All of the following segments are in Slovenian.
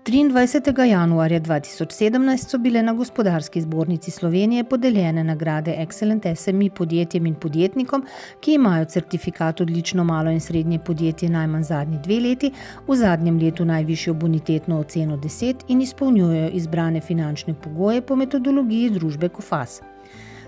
23. januarja 2017 so bile na Gospodarski zbornici Slovenije podeljene nagrade Excellent SME podjetjem in podjetnikom, ki imajo certifikat odlično malo in srednje podjetje najmanj zadnji 2 leti, v zadnjem letu najvišjo bonitetno oceno 10 in izpolnjujejo izbrane finančne pogoje po metodologiji družbe Kofas.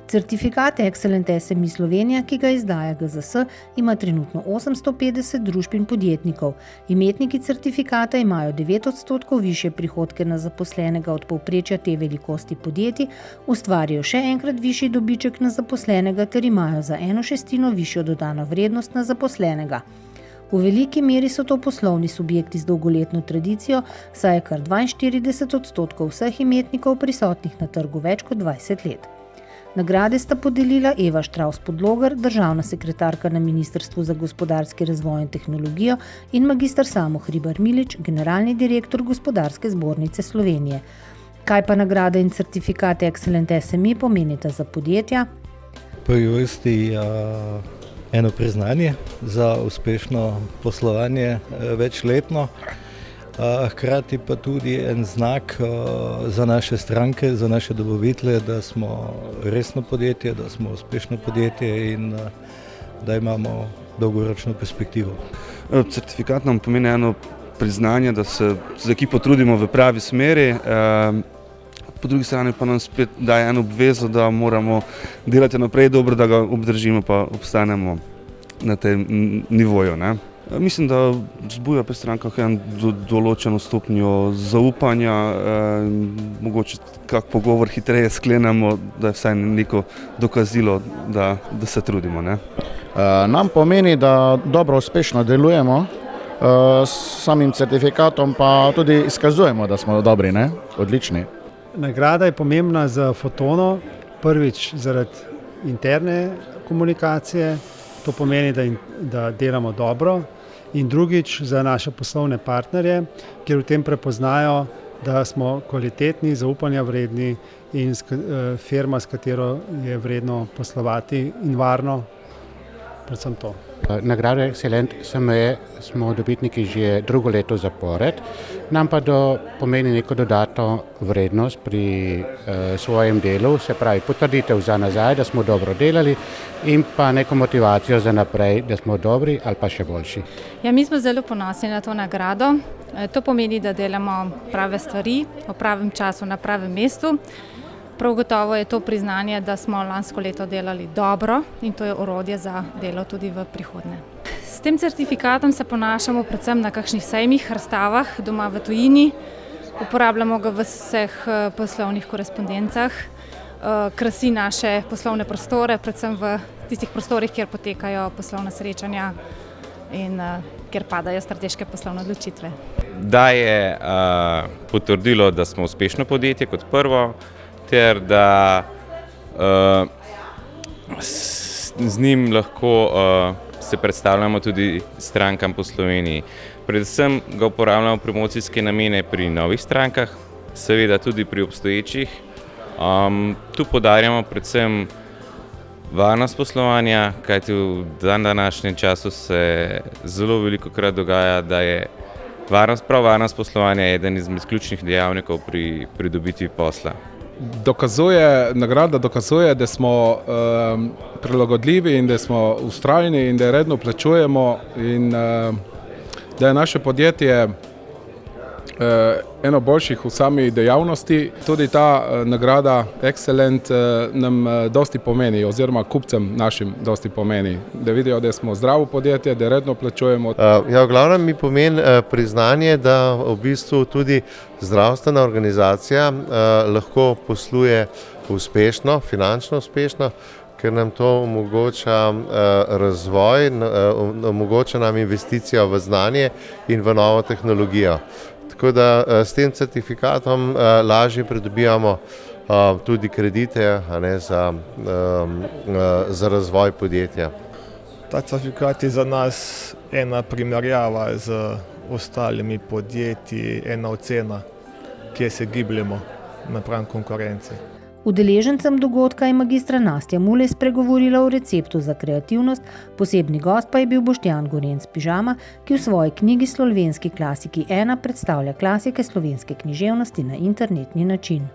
Certifikat Excellent SME Slovenija, ki ga izdaja GZS, ima trenutno 850 družb in podjetnikov. Imetniki certifikata imajo 9% višje prihodke na zaposlenega od povprečja te velikosti podjetij, ustvarijo še enkrat višji dobiček na zaposlenega ter imajo za 1/6 višjo dodano vrednost na zaposlenega. V veliki meri so to poslovni subjekti z dolgoletno tradicijo, saj je kar 42% vseh imetnikov prisotnih na trgu več kot 20 let. Nagrade sta podelila Eva Štravs-Podlogar, državna sekretarka na Ministrstvu za gospodarski razvoj in tehnologijo, in magister Samo Hribar-Milič, generalni direktor Gospodarske zbornice Slovenije. Kaj pa nagrade in certifikate Excellent SME pomenita za podjetja? V prvi vrsti eno priznanje za uspešno poslovanje večletno, hkrati pa tudi en znak za naše stranke, za naše dobavitelje, da smo resno podjetje, da smo uspešno podjetje in da imamo dolgoročno perspektivo. Certifikat nam pomeni eno priznanje, da se z ekipo trudimo v pravi smeri, po drugi strani pa nam spet daje eno obvezo, da moramo delati naprej dobro, da ga obdržimo pa obstanemo na tem nivoju, ne. Mislim, da vzbuja pri strankah en določeno stopnjo zaupanja, mogoče kak pogovor hitreje sklenemo, da je vsaj neko dokazilo, da se trudimo, ne. Nam pomeni, da dobro uspešno delujemo, s samim certifikatom pa tudi izkazujemo, da smo dobri, ne, odlični. Nagrada je pomembna za Fotono, prvič zaradi interne komunikacije, to pomeni, da delamo dobro, in drugič za naše poslovne partnerje, ker v tem prepoznajo, da smo kvalitetni, zaupanja vredni in firma, s katero je vredno poslovati in varno, predvsem to. Nagrado Excellent SME smo dobitniki že drugo leto zapored, nam pa pomeni neko dodatno vrednost pri svojem delu, se pravi potrditev za nazaj, da smo dobro delali in pa neko motivacijo za naprej, da smo dobri ali pa še boljši. Ja, mi smo zelo ponosni na to nagrado. To pomeni, da delamo prave stvari v pravem času na pravem mestu. Prav gotovo je to priznanje, da smo lansko leto delali dobro in to je orodje za delo tudi v prihodnje. S tem certifikatom se ponašamo predvsem na kakšnih sejmih, razstavah doma v tujini. Uporabljamo ga v vseh poslovnih korespondencah, krasi naše poslovne prostore, predvsem v tistih prostorih, kjer potekajo poslovna srečanja in kjer padajo strateške poslovne odločitve. Daje potrdilo, da smo uspešno podjetje kot prvo, ter da z njim lahko se predstavljamo tudi strankam po Sloveniji. Predvsem ga uporabljamo v promocijske namene pri novih strankah, seveda tudi pri obstoječih. Tu poudarjamo predvsem varnost poslovanja, kajti v današnjem času se zelo velikokrat dogaja, da je varnost poslovanja eden izmed ključnih dejavnikov pri pridobitvi posla. Nagrada dokazuje, da smo prilagodljivi in da smo vztrajni in da redno plačujemo in da je naše podjetje eno boljših v sami dejavnosti. Tudi ta nagrada Excellent nam dosti pomeni, oziroma kupcem našim dosti pomeni, da vidijo, da smo zdravo podjetje, da redno plačujemo. Ja, v glavnem mi pomeni priznanje, da v bistvu tudi zdravstvena organizacija lahko posluje uspešno, finančno uspešno, ker nam to omogoča razvoj, omogoča nam investicijo v znanje in v novo tehnologijo. Tako da s tem certifikatom lažje pridobivamo tudi kredite, za razvoj podjetja. Ta certifikat je za nas ena primerjava z ostalimi podjetji, ena ocena, kje se gibljemo napram konkurenci. Udeležencem dogodka je magistra Nastja Mulej spregovorila o receptu za kreativnost, posebni gost pa je bil Boštjan Gorenc Pižama, ki v svoji knjigi Slovenski klasiki 1 predstavlja klasike slovenske književnosti na internetni način.